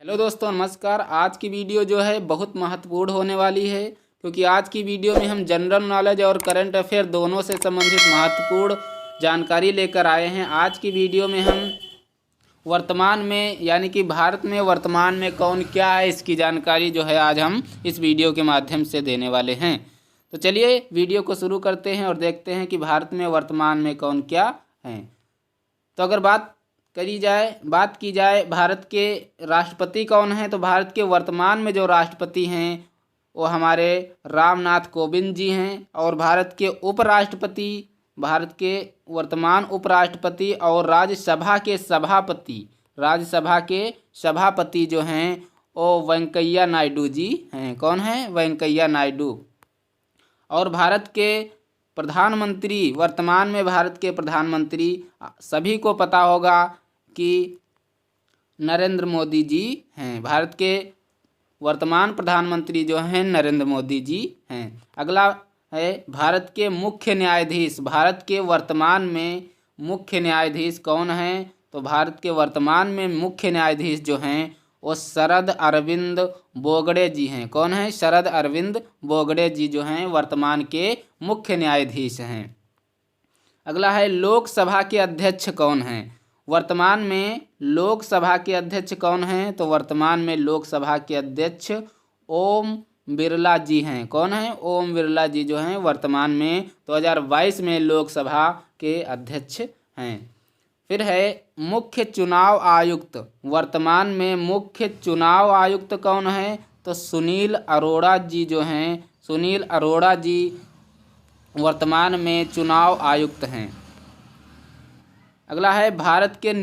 Hello दोस्तों, नमस्कार। आज की वीडियो जो है बहुत महत्वपूर्ण होने वाली है, क्योंकि आज की वीडियो में हम जनरल नॉलेज और करंट अफेयर दोनों से संबंधित महत्वपूर्ण जानकारी लेकर आए हैं। आज की वीडियो में हम वर्तमान में यानी कि भारत में वर्तमान में कौन क्या है, इसकी जानकारी जो है आज हम इस वीडियो के माध्यम से देने वाले हैं। तो चलिए वीडियो को शुरू करते हैं और देखते हैं कि भारत में वर्तमान में कौन क्या है। तो अगर बात की जाए भारत के राष्ट्रपति कौन हैं, तो भारत के वर्तमान में जो राष्ट्रपति हैं वो हमारे रामनाथ कोविंद जी हैं। और भारत के वर्तमान उपराष्ट्रपति और राज्यसभा के सभापति जो हैं वो वेंकैया नायडू जी हैं। कौन है? वेंकैया नायडू। और भारत के प्रधानमंत्री, वर्तमान में भारत के प्रधानमंत्री सभी को पता होगा कि नरेंद्र मोदी जी हैं। भारत के वर्तमान प्रधानमंत्री जो हैं नरेंद्र मोदी जी हैं। अगला है भारत के मुख्य न्यायाधीश। भारत के वर्तमान में मुख्य न्यायाधीश कौन हैं? तो भारत के वर्तमान में मुख्य न्यायाधीश जो हैं वो शरद अरविंद बोबड़े जी हैं। कौन है? शरद अरविंद बोबड़े जी जो हैं वर्तमान के मुख्य न्यायाधीश हैं। अगला है लोकसभा के अध्यक्ष कौन हैं? वर्तमान में लोकसभा के अध्यक्ष कौन हैं? तो वर्तमान में लोकसभा के अध्यक्ष ओम बिरला जी हैं। कौन है? ओम बिरला जी जो हैं वर्तमान में 2022 में लोकसभा के अध्यक्ष हैं। फिर है मुख्य चुनाव आयुक्त। वर्तमान में मुख्य चुनाव आयुक्त कौन है? तो सुनील अरोड़ा जी जो हैं, सुनील अरोड़ा जी वर्तमान में चुनाव आयुक्त हैं। अगला है भारत के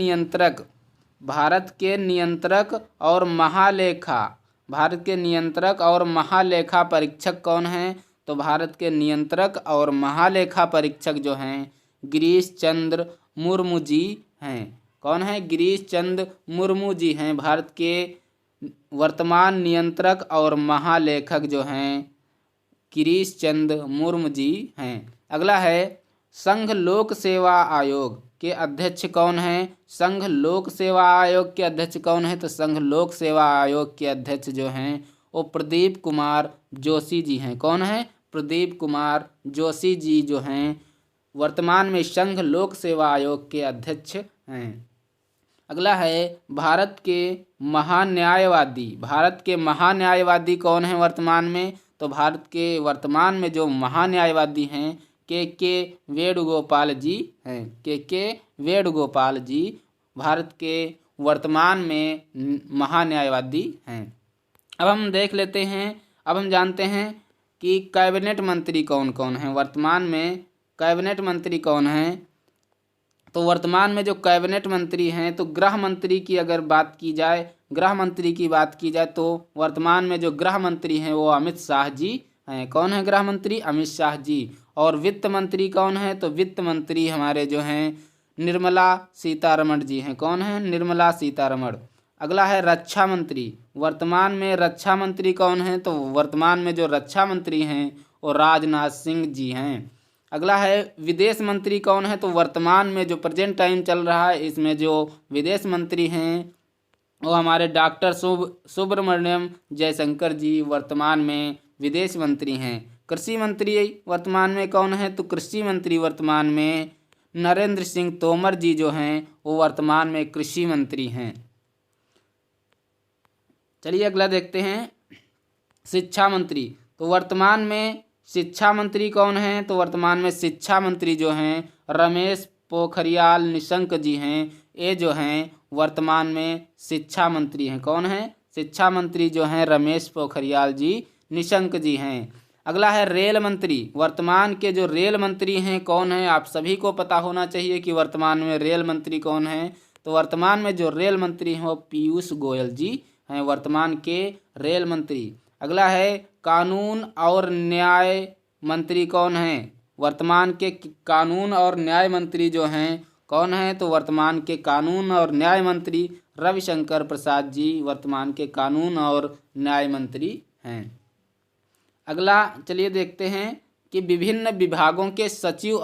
नियंत्रक और महालेखा परीक्षक कौन हैं? तो भारत के नियंत्रक और महालेखा परीक्षक जो हैं गिरीश चंद्र मुर्मू जी हैं। कौन है? गिरीश चंद्र मुर्मू जी हैं भारत के वर्तमान नियंत्रक और महालेखक जो हैं गिरीश चंद्र मुर्मू जी हैं। अगला है संघ लोक सेवा आयोग के अध्यक्ष कौन हैं? संघ लोक सेवा आयोग के अध्यक्ष कौन है? तो संघ लोक सेवा आयोग के अध्यक्ष जो हैं वो प्रदीप कुमार जोशी जी हैं। कौन है? प्रदीप कुमार जोशी जी जो हैं वर्तमान में संघ लोक सेवा आयोग के अध्यक्ष हैं। अगला है भारत के महान्यायवादी कौन है वर्तमान में? तो भारत के वर्तमान में जो महान्यायवादी हैं के वेणुगोपाल जी हैं। के वेणुगोपाल जी भारत के वर्तमान में महान्यायवादी हैं। अब हम जानते हैं कि कैबिनेट मंत्री कौन कौन हैं। वर्तमान में कैबिनेट मंत्री कौन हैं? तो वर्तमान में जो कैबिनेट मंत्री हैं, तो गृह मंत्री की बात की जाए तो वर्तमान में जो गृह मंत्री हैं वो अमित शाह जी हैं। कौन है गृह मंत्री? अमित शाह जी। और वित्त मंत्री कौन है? तो वित्त मंत्री हमारे जो हैं निर्मला सीतारमण जी हैं। कौन है? निर्मला सीतारमण। अगला है रक्षा मंत्री। वर्तमान में रक्षा मंत्री कौन है? तो वर्तमान में जो रक्षा मंत्री हैं वो राजनाथ सिंह जी हैं। अगला है विदेश मंत्री कौन है? तो वर्तमान में जो प्रेजेंट टाइम चल रहा है इसमें जो विदेश मंत्री हैं वो हमारे डॉक्टर सुब्रमण्यम जयशंकर जी वर्तमान में विदेश मंत्री हैं। कृषि मंत्री वर्तमान में कौन है? तो कृषि मंत्री वर्तमान में नरेंद्र सिंह तोमर जी जो हैं वो वर्तमान में कृषि मंत्री हैं। चलिए अगला देखते हैं शिक्षा मंत्री। तो वर्तमान में शिक्षा मंत्री कौन हैं? तो वर्तमान में शिक्षा मंत्री जो हैं रमेश पोखरियाल निशंक जी हैं। ये जो हैं वर्तमान में शिक्षा मंत्री हैं। कौन है? शिक्षा मंत्री जो हैं रमेश पोखरियाल जी निशंक जी हैं। अगला है रेल मंत्री। वर्तमान के जो रेल मंत्री हैं कौन है? आप सभी को पता होना चाहिए कि वर्तमान में रेल मंत्री कौन है। तो वर्तमान में जो रेल मंत्री हैं वो पीयूष गोयल जी हैं वर्तमान के रेल मंत्री। अगला है कानून और न्याय मंत्री कौन है? वर्तमान के कानून और न्याय मंत्री जो हैं कौन है? तो वर्तमान के कानून और न्याय मंत्री रविशंकर प्रसाद जी वर्तमान के कानून और न्याय मंत्री हैं। अगला चलिए देखते हैं कि विभिन्न विभागों के सचिव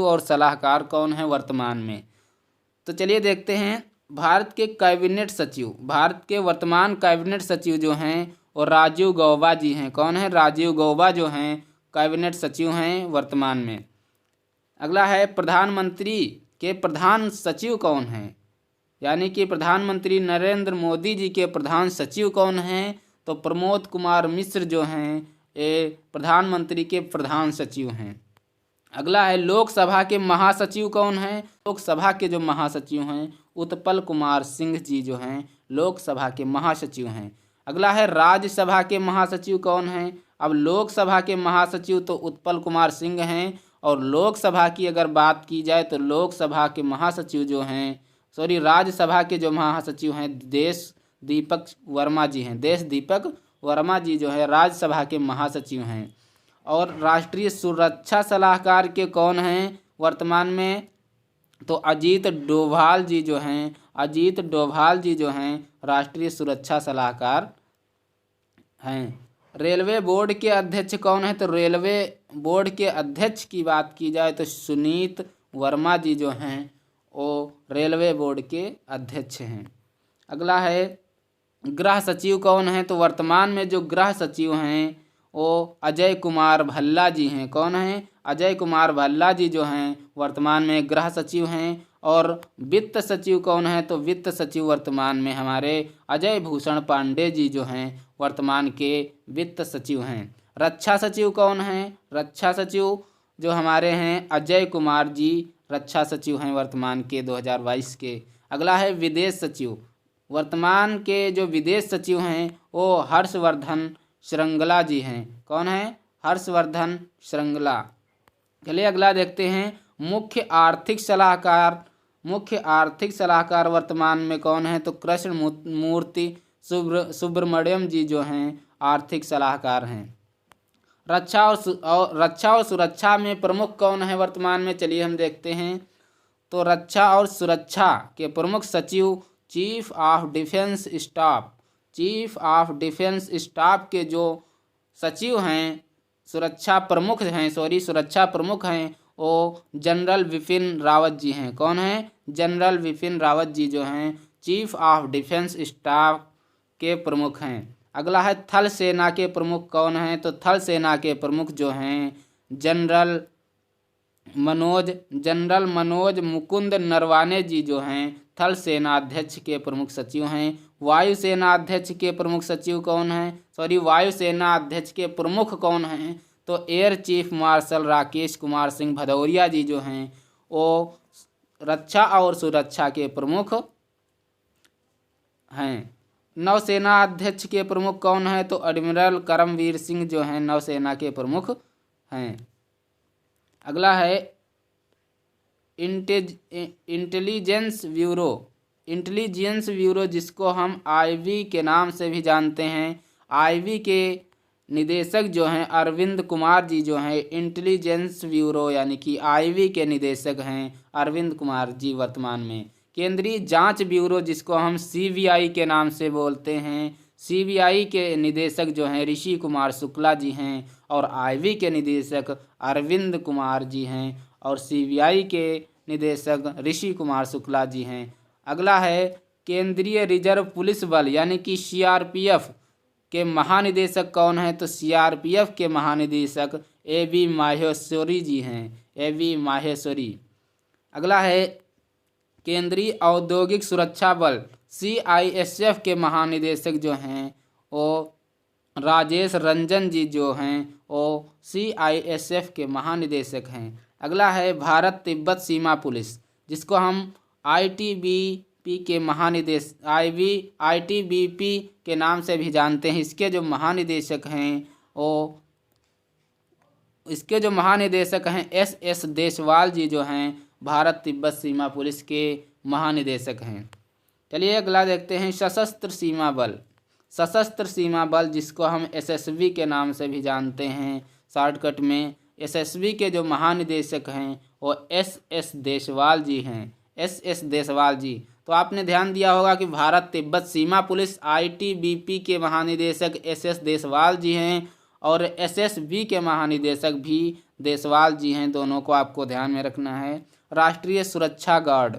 और सलाहकार कौन है वर्तमान में। तो चलिए देखते हैं भारत के कैबिनेट सचिव, भारत के वर्तमान कैबिनेट सचिव जो हैं वो राजीव गौबा जी हैं। कौन है? राजीव गौबा जो हैं कैबिनेट सचिव हैं वर्तमान में। अगला है प्रधानमंत्री के प्रधान सचिव कौन हैं, यानी कि प्रधानमंत्री नरेंद्र मोदी जी के प्रधान सचिव कौन हैं? तो प्रमोद कुमार मिश्र जो हैं ये प्रधानमंत्री के प्रधान सचिव हैं। अगला है लोकसभा के महासचिव कौन हैं? लोकसभा के जो महासचिव हैं उत्पल कुमार सिंह जी जो हैं लोकसभा के महासचिव हैं। अगला है राज्यसभा के महासचिव कौन हैं? अब लोकसभा के महासचिव तो उत्पल कुमार सिंह हैं, और लोकसभा की अगर बात की जाए तो लोकसभा के महासचिव जो हैं, राज्यसभा के जो महासचिव हैं देश दीपक वर्मा जी हैं। देश दीपक वर्मा जी जो है राज्यसभा के महासचिव हैं। और राष्ट्रीय सुरक्षा सलाहकार के कौन हैं वर्तमान में? तो अजीत डोभाल जी जो हैं, अजीत डोभाल जी जो हैं राष्ट्रीय सुरक्षा सलाहकार हैं। रेलवे बोर्ड के अध्यक्ष कौन है? तो रेलवे बोर्ड के अध्यक्ष की बात की जाए तो सुनीत वर्मा जी जो हैं वो रेलवे बोर्ड के अध्यक्ष हैं। अगला है गृह सचिव कौन है? तो वर्तमान में जो गृह सचिव हैं वो अजय कुमार भल्ला जी हैं। कौन हैं? अजय कुमार भल्ला जी जो हैं वर्तमान में गृह सचिव हैं। और वित्त सचिव कौन है? तो वित्त सचिव वर्तमान में हमारे अजय भूषण पांडे जी जो हैं वर्तमान के वित्त सचिव हैं। रक्षा सचिव कौन हैं? रक्षा सचिव जो हमारे हैं अजय कुमार जी रक्षा सचिव हैं वर्तमान के 2022 के। अगला है विदेश सचिव, वर्तमान के जो विदेश सचिव हैं वो हर्षवर्धन श्रृंगला जी हैं। कौन है? हर्षवर्धन श्रृंगला। चलिए अगला देखते हैं मुख्य आर्थिक सलाहकार। मुख्य आर्थिक सलाहकार वर्तमान में कौन है? तो कृष्ण मूर्ति सुब्रमण्यम जी जो हैं आर्थिक सलाहकार हैं। रक्षा और सुरक्षा में प्रमुख कौन है वर्तमान में? चलिए हम देखते हैं। तो रक्षा और सुरक्षा के प्रमुख सचिव chief of defence staff, chief of defence staff के जो सचिव हैं सुरक्षा प्रमुख हैं वो जनरल विपिन रावत जी हैं। कौन है? जनरल विपिन रावत जी जो हैं चीफ ऑफ डिफेंस स्टाफ के प्रमुख हैं। अगला है थल सेना के प्रमुख कौन हैं? तो थल सेना के प्रमुख जो हैं जनरल मनोज मुकुंद नरवाने जी जो हैं थल सेना अध्यक्ष के प्रमुख सचिव हैं। वायुसेना अध्यक्ष के प्रमुख सचिव कौन हैं? वायुसेना अध्यक्ष के प्रमुख कौन हैं? तो air chief marshal Rakesh Kumar Singh Bhadauria ji जो हैं वो रक्षा और सुरक्षा के प्रमुख हैं। नौसेना अध्यक्ष के प्रमुख कौन है? तो एडमिरल करमवीर सिंह जो हैं नौसेना के प्रमुख हैं। अगला है इंटेलिजेंस ब्यूरो जिसको हम आईबी के नाम से भी जानते हैं। आईबी के निदेशक जो हैं अरविंद कुमार जी जो हैं इंटेलिजेंस ब्यूरो यानी कि आईबी के निदेशक हैं अरविंद कुमार जी वर्तमान में। केंद्रीय जांच ब्यूरो जिसको हम सीबीआई के नाम से बोलते हैं, सीबीआई के निदेशक जो हैं ऋषि कुमार शुक्ला जी हैं और आईबी के निदेशक अरविंद कुमार जी हैं और सीबीआई के निदेशक ऋषि कुमार शुक्ला जी हैं। अगला है केंद्रीय रिजर्व पुलिस बल यानी कि सीआरपीएफ के महानिदेशक कौन है? तो सीआरपीएफ के महानिदेशक एबी माहेश्वरी जी हैं, एबी माहेश्वरी। अगला है केंद्रीय औद्योगिक सुरक्षा बल सीआईएसएफ के महानिदेशक जो हैं वो राजेश रंजन जी जो हैं वो सीआईएसएफ के महानिदेशक हैं। अगला है भारत तिब्बत सीमा पुलिस जिसको हम आईटीबीपी के आईटीबीपी के नाम से भी जानते हैं। इसके जो महानिदेशक हैं एस देशवाल जी जो हैं भारत तिब्बत सीमा पुलिस के महानिदेशक हैं। चलिए अगला देखते हैं सशस्त्र सीमा बल जिसको हम एसएसबी के नाम से भी जानते हैं शॉर्टकट में। एसएसबी के जो महानिदेशक हैं वो एस देशवाल जी हैं, एस देशवाल जी। तो आपने ध्यान दिया होगा कि भारत तिब्बत सीमा पुलिस आईटीबीपी के महानिदेशक एस देशवाल जी हैं और एसएसबी के महानिदेशक भी देशवाल जी हैं। दोनों को आपको ध्यान में रखना है। राष्ट्रीय सुरक्षा गार्ड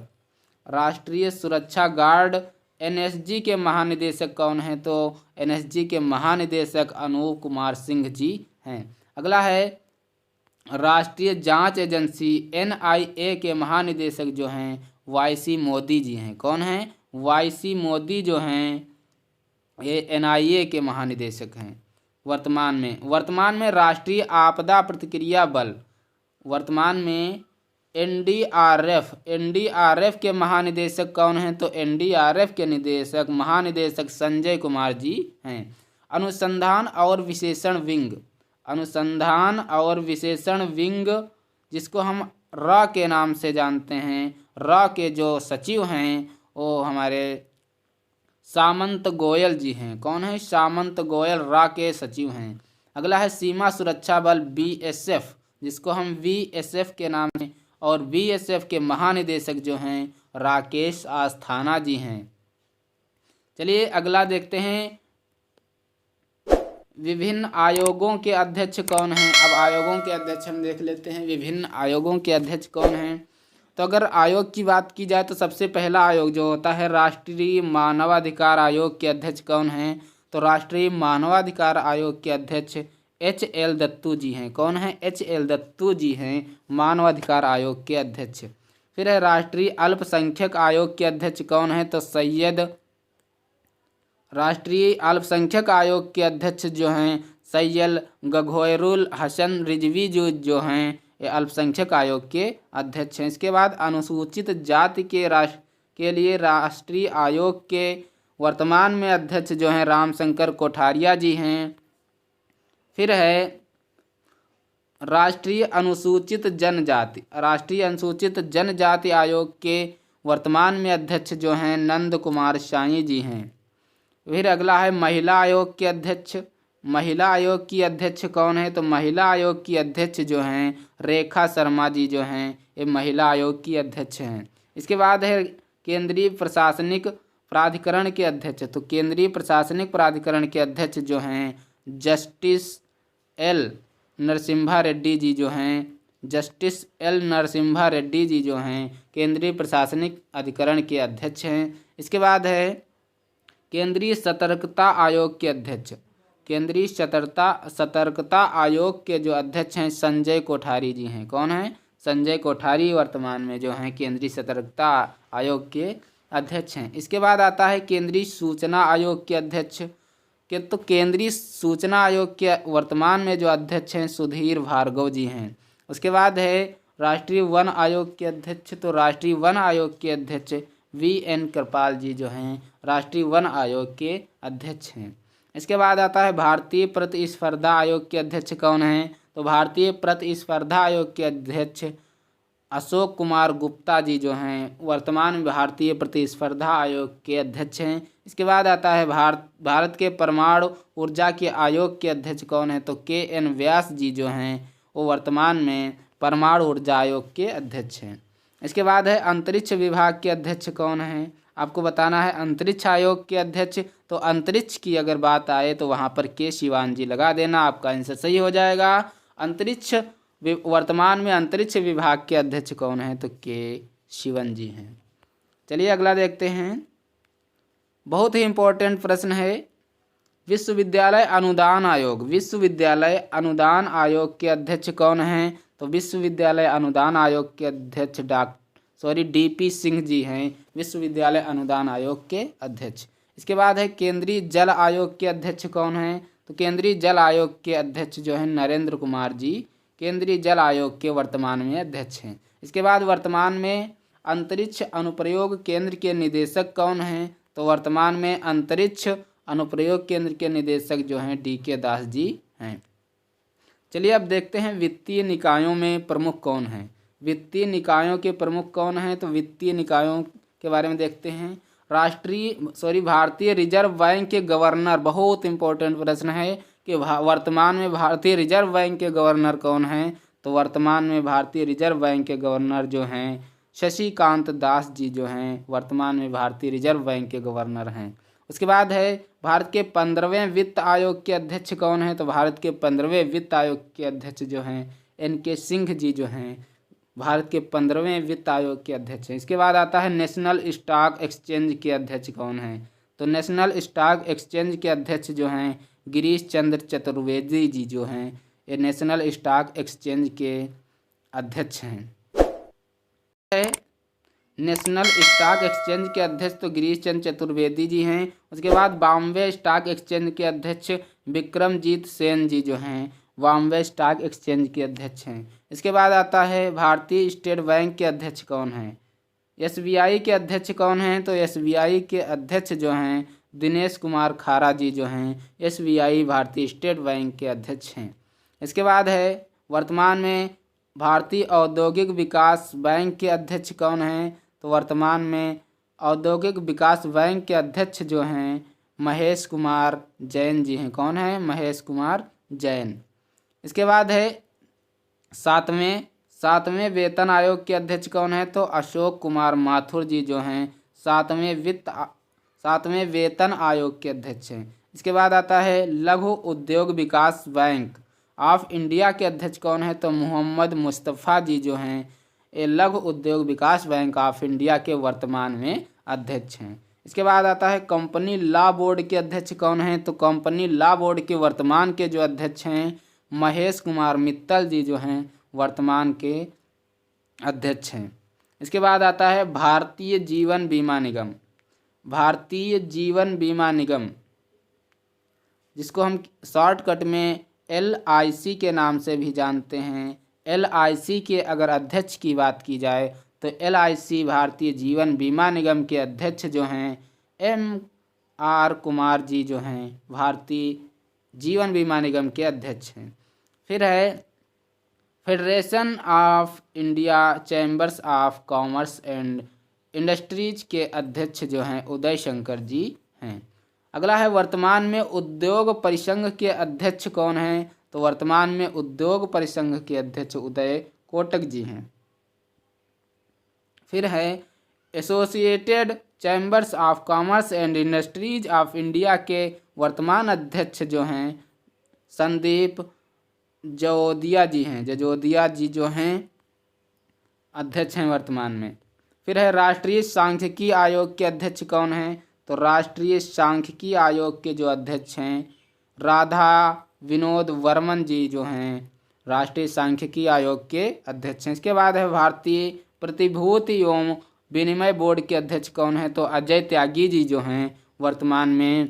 राष्ट्रीय सुरक्षा गार्ड एनएसजी के महानिदेशक कौन हैं? तो एनएसजी के महानिदेशक अनूप कुमार सिंह जी हैं। अगला है राष्ट्रीय जांच एजेंसी एनआईए के महानिदेशक जो हैं वाईसी मोदी जी हैं। कौन हैं? वाईसी मोदी जो हैं ये एनआईए के महानिदेशक हैं वर्तमान में राष्ट्रीय आपदा प्रतिक्रिया बल वर्तमान में एनडीआरएफ के महानिदेशक कौन हैं? तो एनडीआरएफ के महानिदेशक संजय कुमार जी हैं। अनुसंधान और विश्लेषण विंग जिसको हम र के नाम से जानते हैं, र के जो सचिव हैं वो हमारे सामंत गोयल जी हैं। कौन है? सामंत गोयल रा के सचिव हैं। अगला है सीमा सुरक्षा बल बीएसएफ जिसको हम वीएसएफ के नाम से, और बीएसएफ के महानिदेशक जो हैं राकेश आस्थाना जी हैं। चलिए अगला देखते हैं विभिन्न आयोगों के अध्यक्ष कौन हैं। अब आयोगों के अध्यक्ष हम देख लेते हैं, विभिन्न आयोगों के अध्यक्ष कौन हैं। तो अगर आयोग की बात की जाए तो सबसे पहला आयोग जो होता है राष्ट्रीय मानवाधिकार आयोग के अध्यक्ष कौन हैं? तो राष्ट्रीय मानवाधिकार आयोग के अध्यक्ष एच.एल. दत्तू जी हैं। कौन है? एच.एल. दत्तू जी हैं मानवाधिकार आयोग के अध्यक्ष। फिर है राष्ट्रीय अल्पसंख्यक आयोग के अध्यक्ष कौन है? तो राष्ट्रीय अल्पसंख्यक आयोग के अध्यक्ष जो हैं सैयद गघोयरुल हसन रिजवी जो हैं ये अल्पसंख्यक आयोग के अध्यक्ष हैं। इसके बाद अनुसूचित जाति के लिए राष्ट्रीय आयोग के वर्तमान में अध्यक्ष जो हैं रामशंकर कोठारिया जी हैं। फिर है राष्ट्रीय अनुसूचित जनजाति आयोग के वर्तमान में अध्यक्ष जो हैं नंद कुमार साई जी हैं। फिर अगला है महिला आयोग के अध्यक्ष। महिला आयोग की अध्यक्ष कौन है? तो महिला आयोग की अध्यक्ष जो हैं रेखा शर्मा जी जो हैं ये महिला आयोग की अध्यक्ष हैं। इसके बाद है केंद्रीय प्रशासनिक प्राधिकरण के अध्यक्ष। तो केंद्रीय प्रशासनिक प्राधिकरण के अध्यक्ष जो हैं जस्टिस एल नरसिम्हा रेड्डी जी जो हैं केंद्रीय प्रशासनिक अधिकरण के अध्यक्ष हैं। इसके बाद है केंद्रीय सतर्कता आयोग के अध्यक्ष। केंद्रीय सतर्कता आयोग के जो अध्यक्ष हैं संजय कोठारी जी हैं। कौन है? संजय कोठारी वर्तमान में जो हैं केंद्रीय सतर्कता आयोग के अध्यक्ष हैं। इसके बाद आता है केंद्रीय सूचना आयोग के अध्यक्ष तो केंद्रीय सूचना आयोग के वर्तमान में जो अध्यक्ष हैं सुधीर भार्गव जी हैं। उसके बाद है राष्ट्रीय वन आयोग के अध्यक्ष। तो राष्ट्रीय वन आयोग के अध्यक्ष वी.एन. कृपाल जी जो हैं राष्ट्रीय वन आयोग के अध्यक्ष हैं। इसके बाद आता है भारतीय प्रतिस्पर्धा आयोग के अध्यक्ष कौन हैं? तो भारतीय प्रतिस्पर्धा आयोग के अध्यक्ष अशोक कुमार गुप्ता जी जो हैं वर्तमान में भारतीय प्रतिस्पर्धा आयोग के अध्यक्ष हैं। इसके बाद आता है भारत के परमाणु ऊर्जा के आयोग के अध्यक्ष कौन है? तो के.एन. व्यास जी जो हैं वो वर्तमान में परमाणु ऊर्जा आयोग के अध्यक्ष हैं। इसके बाद है अंतरिक्ष विभाग के अध्यक्ष कौन हैं? आपको बताना है अंतरिक्ष आयोग के अध्यक्ष। तो अंतरिक्ष की अगर बात आए तो वहाँ पर के शिवान जी लगा देना, आपका आंसर सही हो जाएगा। वर्तमान में अंतरिक्ष विभाग के अध्यक्ष कौन है? तो के शिवन जी हैं। चलिए अगला देखते हैं, बहुत ही इम्पोर्टेंट प्रश्न है विश्वविद्यालय अनुदान आयोग के अध्यक्ष कौन हैं? तो विश्वविद्यालय अनुदान आयोग के अध्यक्ष डी.पी. सिंह जी हैं विश्वविद्यालय अनुदान आयोग के अध्यक्ष। इसके बाद है केंद्रीय जल आयोग के अध्यक्ष कौन हैं? तो केंद्रीय जल आयोग के अध्यक्ष जो हैं नरेंद्र कुमार जी केंद्रीय जल आयोग के वर्तमान में अध्यक्ष हैं। इसके बाद वर्तमान में अंतरिक्ष अनुप्रयोग केंद्र के निदेशक कौन हैं? तो वर्तमान में अंतरिक्ष अनुप्रयोग केंद्र के निदेशक जो हैं डी.के. दास जी हैं। चलिए अब देखते हैं वित्तीय निकायों में प्रमुख कौन हैं। वित्तीय निकायों के प्रमुख कौन हैं? तो वित्तीय निकायों के बारे में देखते हैं। भारतीय रिजर्व बैंक के गवर्नर, बहुत इंपॉर्टेंट प्रश्न है कि वर्तमान में भारतीय रिजर्व बैंक के गवर्नर कौन हैं? तो वर्तमान में भारतीय रिजर्व बैंक के गवर्नर जो हैं शशिकांत दास जी जो हैं वर्तमान में भारतीय रिजर्व बैंक के गवर्नर हैं। उसके बाद है भारत के 15वें वित्त आयोग के अध्यक्ष कौन है? तो भारत के 15वें वित्त आयोग के अध्यक्ष जो हैं एन.के. सिंह जी जो हैं भारत के 15वें वित्त आयोग के अध्यक्ष हैं। इसके बाद आता है नेशनल स्टॉक एक्सचेंज के अध्यक्ष कौन हैं? तो नेशनल स्टॉक एक्सचेंज के अध्यक्ष जो हैं गिरीश चंद्र चतुर्वेदी जी जो हैं, ये नेशनल स्टॉक एक्सचेंज के अध्यक्ष हैं। नेशनल स्टॉक एक्सचेंज के अध्यक्ष तो गिरीश चंद्र चतुर्वेदी जी हैं। उसके बाद बॉम्बे स्टॉक एक्सचेंज के अध्यक्ष विक्रमजीत सेन जी जो हैं बॉम्बे स्टॉक एक्सचेंज के अध्यक्ष हैं। इसके बाद आता है भारतीय स्टेट बैंक के अध्यक्ष कौन हैं? SBI के अध्यक्ष कौन हैं? तो SBI के अध्यक्ष जो हैं दिनेश कुमार खारा जी जो हैं SBI भारतीय स्टेट बैंक के अध्यक्ष हैं। इसके बाद है वर्तमान में भारतीय औद्योगिक विकास बैंक के अध्यक्ष कौन हैं? तो वर्तमान में औद्योगिक विकास बैंक के अध्यक्ष जो हैं महेश कुमार जैन जी हैं। कौन है? महेश कुमार जैन। इसके बाद है सातवें वेतन आयोग के अध्यक्ष कौन है? तो अशोक कुमार माथुर जी जो हैं सातवें वेतन आयोग के अध्यक्ष हैं। इसके बाद आता है लघु उद्योग विकास बैंक ऑफ इंडिया के अध्यक्ष कौन है? तो मोहम्मद मुस्तफ़ा जी जो हैं ये लघु उद्योग विकास बैंक ऑफ इंडिया के वर्तमान में अध्यक्ष हैं। इसके बाद आता है कंपनी लॉ बोर्ड के अध्यक्ष कौन हैं? तो कंपनी लॉ बोर्ड के वर्तमान के जो अध्यक्ष हैं महेश कुमार मित्तल जी जो हैं वर्तमान के अध्यक्ष हैं। इसके बाद आता है भारतीय जीवन बीमा निगम। भारतीय जीवन बीमा निगम जिसको हम शॉर्टकट में LIC के नाम से भी जानते हैं। LIC के अगर अध्यक्ष की बात की जाए तो LIC भारतीय जीवन बीमा निगम के अध्यक्ष जो हैं MR कुमार जी जो हैं भारतीय जीवन बीमा निगम के अध्यक्ष हैं। फिर है federation of India chambers of commerce and industries के अध्यक्ष जो हैं उदय शंकर जी हैं। अगला है वर्तमान में उद्योग परिसंघ के अध्यक्ष कौन हैं? तो वर्तमान में उद्योग परिसंघ के अध्यक्ष उदय कोटक जी हैं। फिर है associated chambers of commerce and industries of India के वर्तमान अध्यक्ष जो हैं संदीप जजोदिया जी हैं। जजोदिया जी जो हैं अध्यक्ष हैं वर्तमान में। फिर है राष्ट्रीय सांख्यिकी आयोग के अध्यक्ष कौन हैं? तो राष्ट्रीय सांख्यिकी आयोग के जो अध्यक्ष हैं राधा विनोद वर्मन जी जो हैं राष्ट्रीय सांख्यिकी आयोग के अध्यक्ष हैं। इसके बाद है भारतीय प्रतिभूति एवं विनिमय बोर्ड के अध्यक्ष कौन है? तो अजय त्यागी जी जो हैं वर्तमान में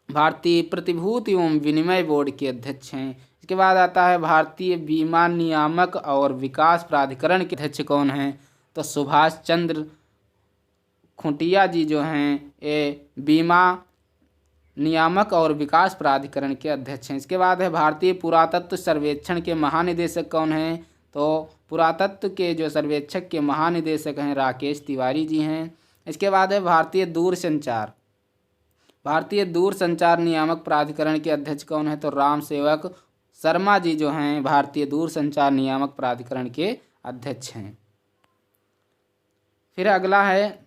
भारतीय प्रतिभूति एवं विनिमय बोर्ड के अध्यक्ष हैं। इसके बाद आता है भारतीय बीमा नियामक और विकास प्राधिकरण के अध्यक्ष कौन हैं? तो सुभाष चंद्र खुंटिया जी जो हैं ये बीमा नियामक और विकास प्राधिकरण के अध्यक्ष हैं। इसके बाद है भारतीय पुरातत्व सर्वेक्षण के महानिदेशक कौन हैं? तो पुरातत्व के जो सर्वेक्षक के महानिदेशक हैं राकेश तिवारी जी हैं। इसके बाद है भारतीय दूरसंचार नियामक प्राधिकरण के अध्यक्ष कौन है? तो राम सेवक शर्मा जी जो हैं भारतीय दूरसंचार नियामक प्राधिकरण के अध्यक्ष हैं। फिर अगला है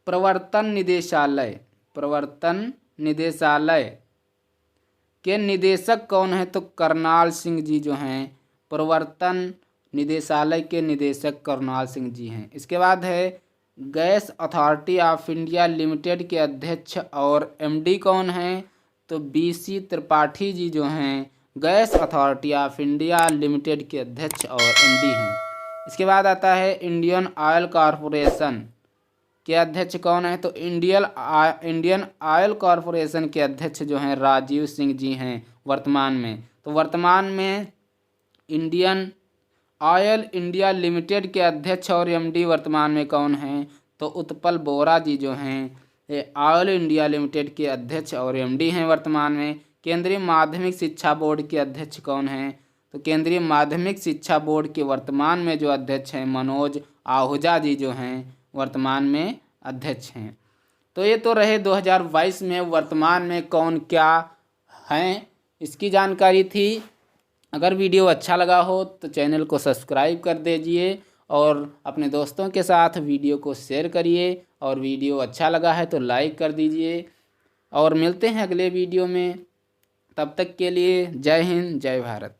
प्रवर्तन निदेशालय के निदेशक कौन है? तो करनाल सिंह जी जो हैं प्रवर्तन निदेशालय के निदेशक करनाल सिंह जी हैं। इसके बाद है gas authority of India limited के अध्यक्ष और MD कौन हैं? तो BC त्रिपाठी जी जो हैं gas authority of India limited के अध्यक्ष और MD हैं। इसके बाद आता है इंडियन ऑयल कॉरपोरेशन के अध्यक्ष कौन है? तो इंडियन ऑयल कॉरपोरेशन के अध्यक्ष जो हैं राजीव सिंह जी हैं वर्तमान में। तो वर्तमान में इंडियन ऑयल इंडिया लिमिटेड के अध्यक्ष और MD वर्तमान में कौन हैं? तो उत्पल बोरा जी जो हैं ये ऑयल इंडिया लिमिटेड के अध्यक्ष और MD हैं वर्तमान में। केंद्रीय माध्यमिक शिक्षा बोर्ड के अध्यक्ष कौन हैं? तो केंद्रीय माध्यमिक शिक्षा बोर्ड के वर्तमान में जो अध्यक्ष हैं मनोज आहूजा जी जो हैं वर्तमान में अध्यक्ष हैं। तो ये तो रहे 2022 में वर्तमान में कौन क्या हैं इसकी जानकारी थी। अगर वीडियो अच्छा लगा हो तो चैनल को सब्सक्राइब कर दीजिए और अपने दोस्तों के साथ वीडियो को शेयर करिए और वीडियो अच्छा लगा है तो लाइक कर दीजिए और मिलते हैं अगले वीडियो में। तब तक के लिए जय हिंद जय भारत।